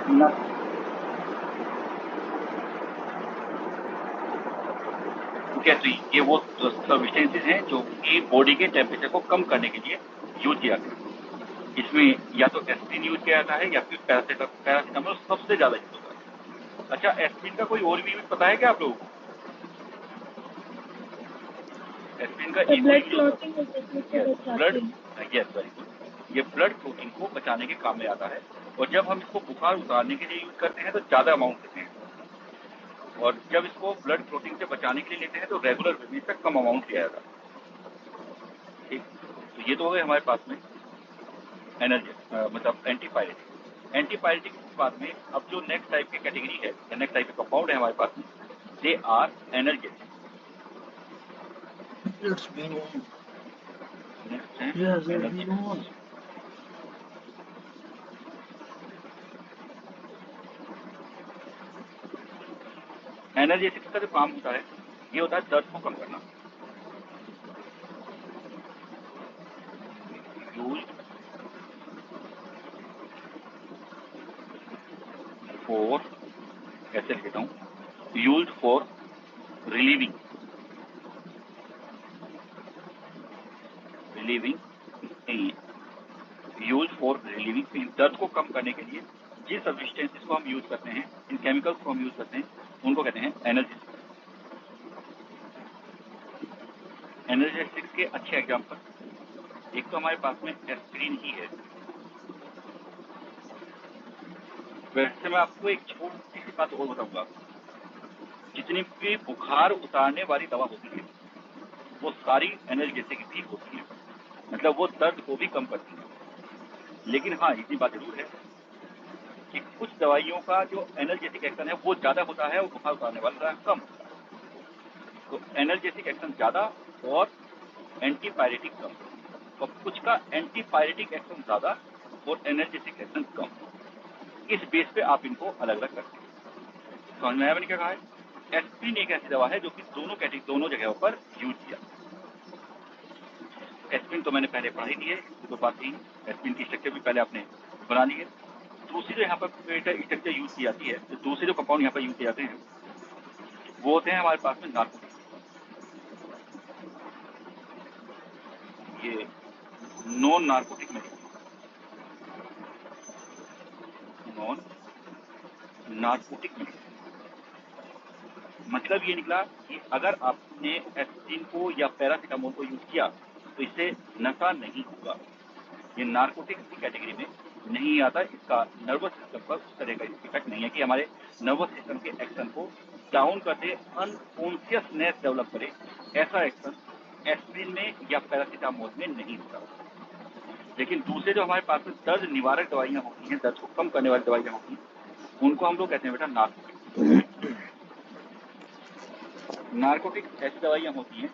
न, ठीक है, तो ये वो सब्सटेंसेज हैं जो कि बॉडी के टेम्परेचर को कम करने के लिए यूज किया जाता है। इसमें या तो एस्पिरिन यूज किया जाता है या फिर पैरासीटामोल सबसे ज़्यादा यूज होता है। अच्छा, एस्पिरिन का कोई और भी यूज पता है क्या आप लोगों को? एस्पिरिन का एक ब्लड और क्लॉटिंग होता है, उससे यूज, ब्लड, बचाती है। यस वेरी गुड, ये ब्लड क्लोटिंग को बचाने के काम में आता है। और जब हम इसको बुखार उतारने के लिए यूज करते हैं तो ज़्यादा अमाउंट लेते हैं, और जब इसको ब्लड क्लोटिंग से बचाने के लिए लेते हैं तो रेगुलर बेसिस पे कम अमाउंट लिया जाता है। ठीक, तो ये तो हो गए हमारे पास में एनर्जी, मतलब एंटीपायरेटिक। एंटीपायरेटिक के बाद में अब जो नेक्स्ट टाइप की कैटेगरी है, नेक्स्ट टाइप के कंपाउंड है हमारे पास में, they are energetic. It's been on. Next है Yes, it's been energetic. on. Energetic का जो काम होता है ये होता है दर्द को कम करना। यूज फॉर, कैसे लिखता हूँ, use for relieving, relieving pain, use for relieving pain, दर्द को कम करने के लिए जिन सब्सटेंसेस को हम यूज करते हैं, इन केमिकल्स को हम यूज करते हैं, उनको कहते हैं एनर्जेटिक। एनर्जेटिक्स के अच्छे एग्जाम्पल, एक तो हमारे पास में एस्पिरिन ही है। वैसे मैं आपको एक छोटी सी बात और बताऊंगा, जितनी भी बुखार उतारने वाली दवा होती है वो सारी एनर्जेटिक भी होती है, मतलब वो दर्द को भी कम करती है। लेकिन हाँ, इतनी बात जरूर है कि कुछ दवाइयों का जो एनर्जेटिक एक्शन है वो ज्यादा होता है और बुखार उतारने वाला कम होता है। तो एनर्जेटिक एक्शन ज्यादा और एंटीपायरेटिक कम, और कुछ का एंटीपायरेटिक एक्शन ज्यादा और एनर्जेटिक एक्शन कम। इस बेस पे आप इनको अलग अलग करते हैं। समझ में आया मैंने क्या कहा है? एस्पिरिन एक ऐसी दवा है जो कि दोनों जगहों पर यूज किया। एस्पिरिन तो मैंने पहले पढ़ाई दी है, तो बात थी, एस्पिरिन की स्ट्रक्चर भी पहले आपने बना ली है। दूसरी जो यहाँ पर स्ट्रक्चर यूज की जाती है, तो दूसरे जो कंपाउंड यहाँ पर यूज किए जाते हैं वो होते हैं हमारे पास में नार्कोटिक। ये non narcotic medicine, non narcotic medicine, मतलब ये निकला कि अगर आपने एस्पिरिन को या पैरासीटामोल को यूज किया तो इससे नशा नहीं होगा। ये नार्कोटिक्स की कैटेगरी में नहीं आता, इसका नर्वस सिस्टम पर उस तरह का इफेक्ट नहीं है कि हमारे नर्वस सिस्टम के एक्शन को डाउन कर दे, अनकॉन्शियसनेस डेवलप करे। ऐसा एक्शन एस्पिरिन में या पैरासीटामोल में नहीं होता। लेकिन दूसरे जो हमारे पास में दर्द निवारक दवाइयां होती हैं, दर्द को कम करने वाली दवाइयां होती हैं, उनको हम लोग कहते हैं बेटा नार्कोटिक। नार्कोटिक्स ऐसी दवाइयां होती हैं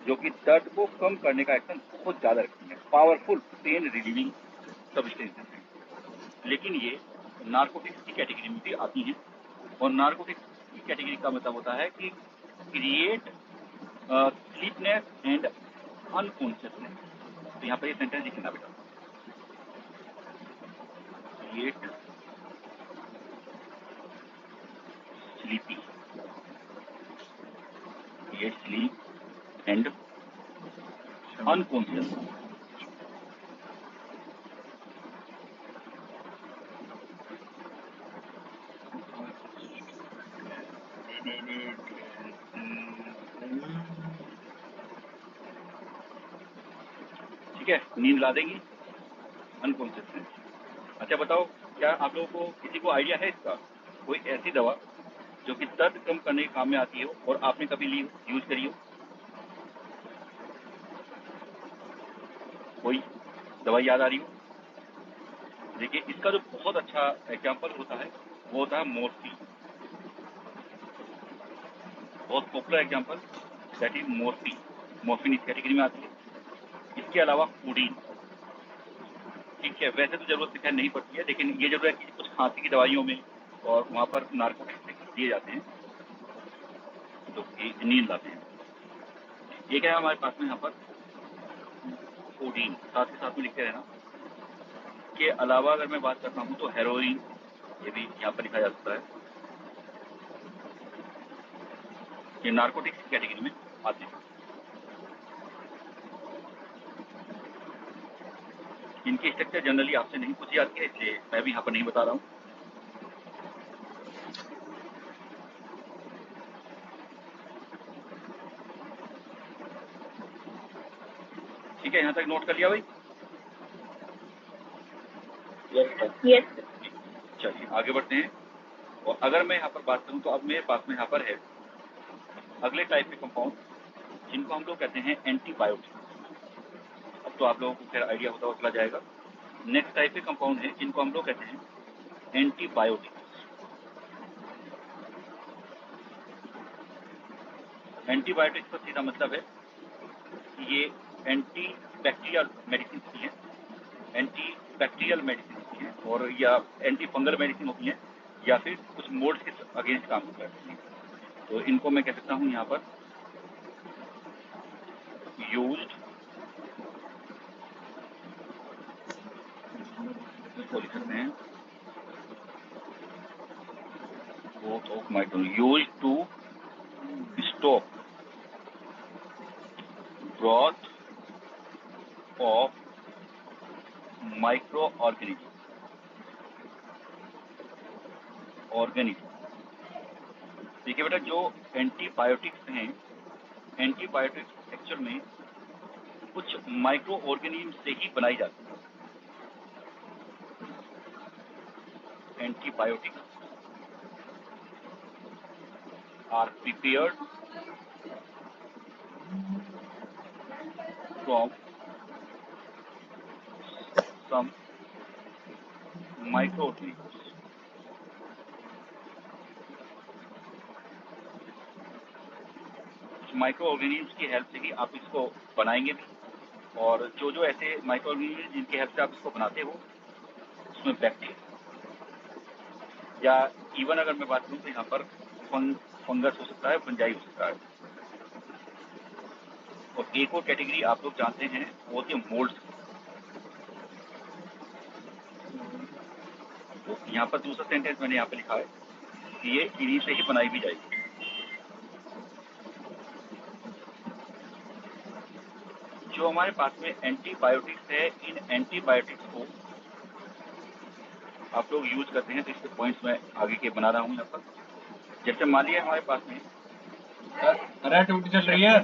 जो कि दर्द को कम करने का एक्शन बहुत ज्यादा रखती हैं, पावरफुल पेन रिलीविंग सब्सटेंसेस हैं। लेकिन ये नार्कोटिक्स की कैटेगरी में भी आती हैं, और नार्कोटिक्स की कैटेगरी का मतलब होता है कि क्रिएट स्लीपनेस एंड अनकॉन्शियसनेस। तो यहाँ पर ये सेंटेंस लिखना बेटा, create sleepy, create sleep and unconscious. ठीक है, नींद ला देगी, अनकॉन्शियसनेस। अच्छा बताओ, क्या आप लोगों को किसी को आइडिया है इसका, कोई ऐसी दवा जो कि दर्द कम करने के काम में आती हो और आपने कभी ली हो, यूज करी हो? कोई दवाई याद आ रही हो? देखिए, इसका जो बहुत अच्छा एग्जाम्पल होता है वो होता है मोर्फिन। बहुत popular example that is morphine. Morphine इस कैटेगरी में आती है। इसके अलावा कोडीन, ठीक है, वैसे तो जरूरत खैर नहीं पड़ती है, लेकिन ये जरूर है कि कुछ खांसी की दवाइयों में और वहाँ पर नार्कोटिक्स दिए जाते हैं जो कि नींद लाते हैं। ये क्या है हमारे पास में यहाँ पर कोडीन, साथ ही साथ में लिखते रहना। के अलावा अगर मैं बात करता हूँ तो हेरोइन, ये भी यहाँ पर लिखा जा सकता है। ये नार्कोटिक्स कैटेगरी में आते हैं। इनकी स्ट्रक्चर जनरली आपसे नहीं पूछी जाती है, इसलिए मैं भी यहाँ पर नहीं बता रहा हूँ। ठीक है, यहाँ तक नोट कर लिया भाई? यस। चलिए आगे बढ़ते हैं। और अगर मैं यहाँ पर बात करूँ तो अब मेरे पास में यहाँ पर है अगले टाइप के कंपाउंड, जिनको हम लोग कहते हैं एंटीबायोटिक। अब तो आप लोगों को खैर आइडिया होता हुआ चला जाएगा। नेक्स्ट टाइप के कंपाउंड है जिनको हम लोग कहते हैं एंटीबायोटिक। एंटीबायोटिक्स का सीधा मतलब है कि ये एंटी बैक्टीरियल मेडिसिन होती हैं, एंटी बैक्टीरियल मेडिसिन होती हैं, और या एंटी फंगल मेडिसिन होती हैं, या फिर कुछ मोल्ड्स के अगेंस्ट काम करती हैं। तो इनको मैं कह सकता हूँ यहाँ पर यूज्ड, इसको लिख सकते हैं both of micron used to stop growth of microorganism देखिए बेटा, जो एंटीबायोटिक्स हैं, एंटीबायोटिक्स एक्चुअल में कुछ माइक्रो ऑर्गेनिज्म से ही बनाई जाती है। Antibiotics are prepared from some microorganism. Microorganism की हेल्प से ही आप इसको बनाएंगे भी, और जो जो ऐसे माइक्रो ऑर्गेनिज्म जिनकी हेल्प से आप इसको बनाते हो उसमें बैक्टीरिया, या इवन अगर मैं बात करूँ तो यहाँ पर फंगस हो सकता है, फंजाई हो सकता है। और एक और कैटेगरी आप लोग जानते हैं वो होती है मोल्ड्स। तो यहाँ पर दूसरा सेंटेंस मैंने यहाँ पे लिखा है कि ये इन्हीं से ही बनाई भी जाएगी। जो हमारे पास में एंटीबायोटिक्स है, इन एंटीबायोटिक्स को आप लोग यूज करते हैं, तो इसके पॉइंट्स मैं आगे के बना रहा हूँ यहाँ पर। जैसे मान लिया हमारे पास में ड्यूटी चल रही है,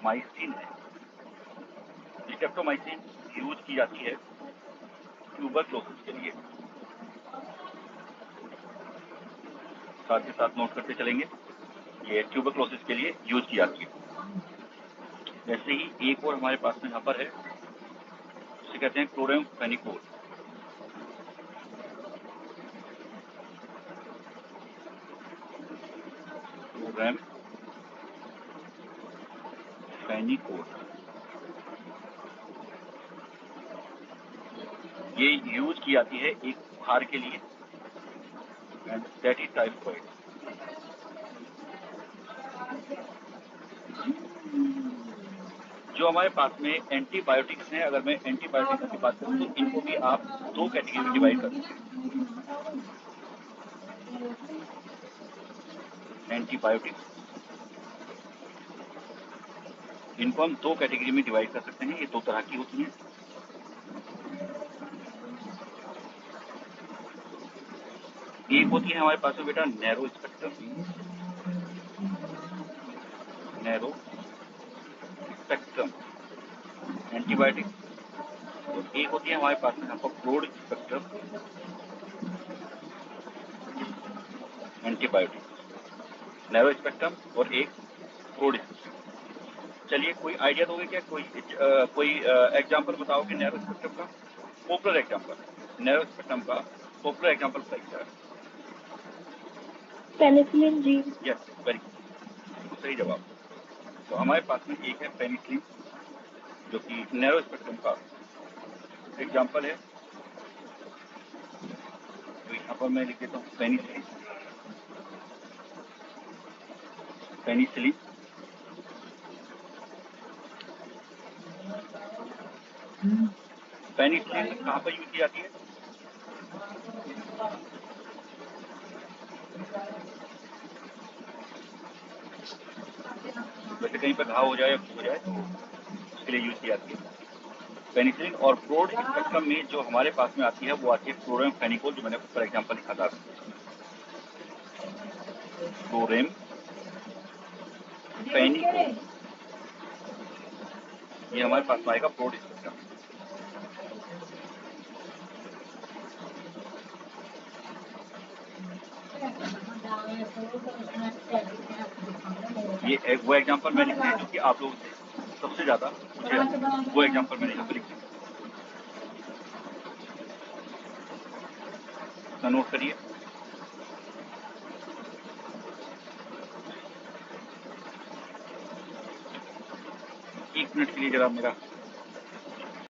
माइसिन है। स्ट्रेप्टोमाइसिन यूज की जाती है ट्यूबरक्लोसिस के लिए। साथ के साथ नोट करते चलेंगे, ये ट्यूबरक्लोसिस के लिए यूज की जाती है। वैसे ही एक और हमारे पास में यहाँ पर है, उसे कहते हैं क्लोरामफेनिकोल। क्लोरामफेनिकोल ये यूज की जाती है एक बुखार के लिए, एंड दैट इज टाइफाइड। जो हमारे पास में एंटीबायोटिक्स हैं, अगर मैं एंटीबायोटिक्स की बात करूं तो इनको भी आप दो कैटेगरी में डिवाइड कर सकते हैं। एंटीबायोटिक्स इनको हम दो कैटेगरी में डिवाइड कर सकते हैं। ये दो तरह की होती हैं। एक होती है हमारे पास में बेटा नैरो स्पेक्ट्रम एंटीबायोटिक्स, और एक होती है हमारे पास में यहाँ पर broad spectrum antibiotics. Narrow spectrum और एक ब्रॉड स्पेक्ट्रम। चलिए कोई आइडिया दोगे क्या? कोई एग्जांपल बताओगे नैरो स्पेक्ट्रम का? पॉपुलर एग्जांपल नैरो स्पेक्ट्रम का पॉपुलर एग्जांपल बताइए। Penicillin G. Yes, very good, सही जवाब। तो हमारे पास में एक है पेनिसिलिन, जो कि नैरो स्पेक्ट्रम का एग्जांपल है। तो यहाँ पर मैं लिख देता हूँ पेनिसिलिन। पेनिसिलिन कहाँ पर यूज की जाती है? वैसे कहीं पर घाव हो जाए या कुछ हो जाए तो उसके लिए यूज की जाती है पेनिसिलिन। और ब्रॉड स्पेक्ट्रम में जो हमारे पास में आती है वो आती है क्लोरेमफेनिकोल, जो मैंने फॉर एग्जांपल लिखा था, क्लोरेमफेनिकोल, ये हमारे पास में आएगा ब्रॉड स्पेक्ट्रम। ये वो एग्जांपल मैं लिख दिया जो कि आप लोगों से सबसे ज्यादा पूछे जाते हैं, वो एग्जांपल मैंने यहाँ पे लिख दिया, नोट करिए। एक मिनट के लिए जरा मेरा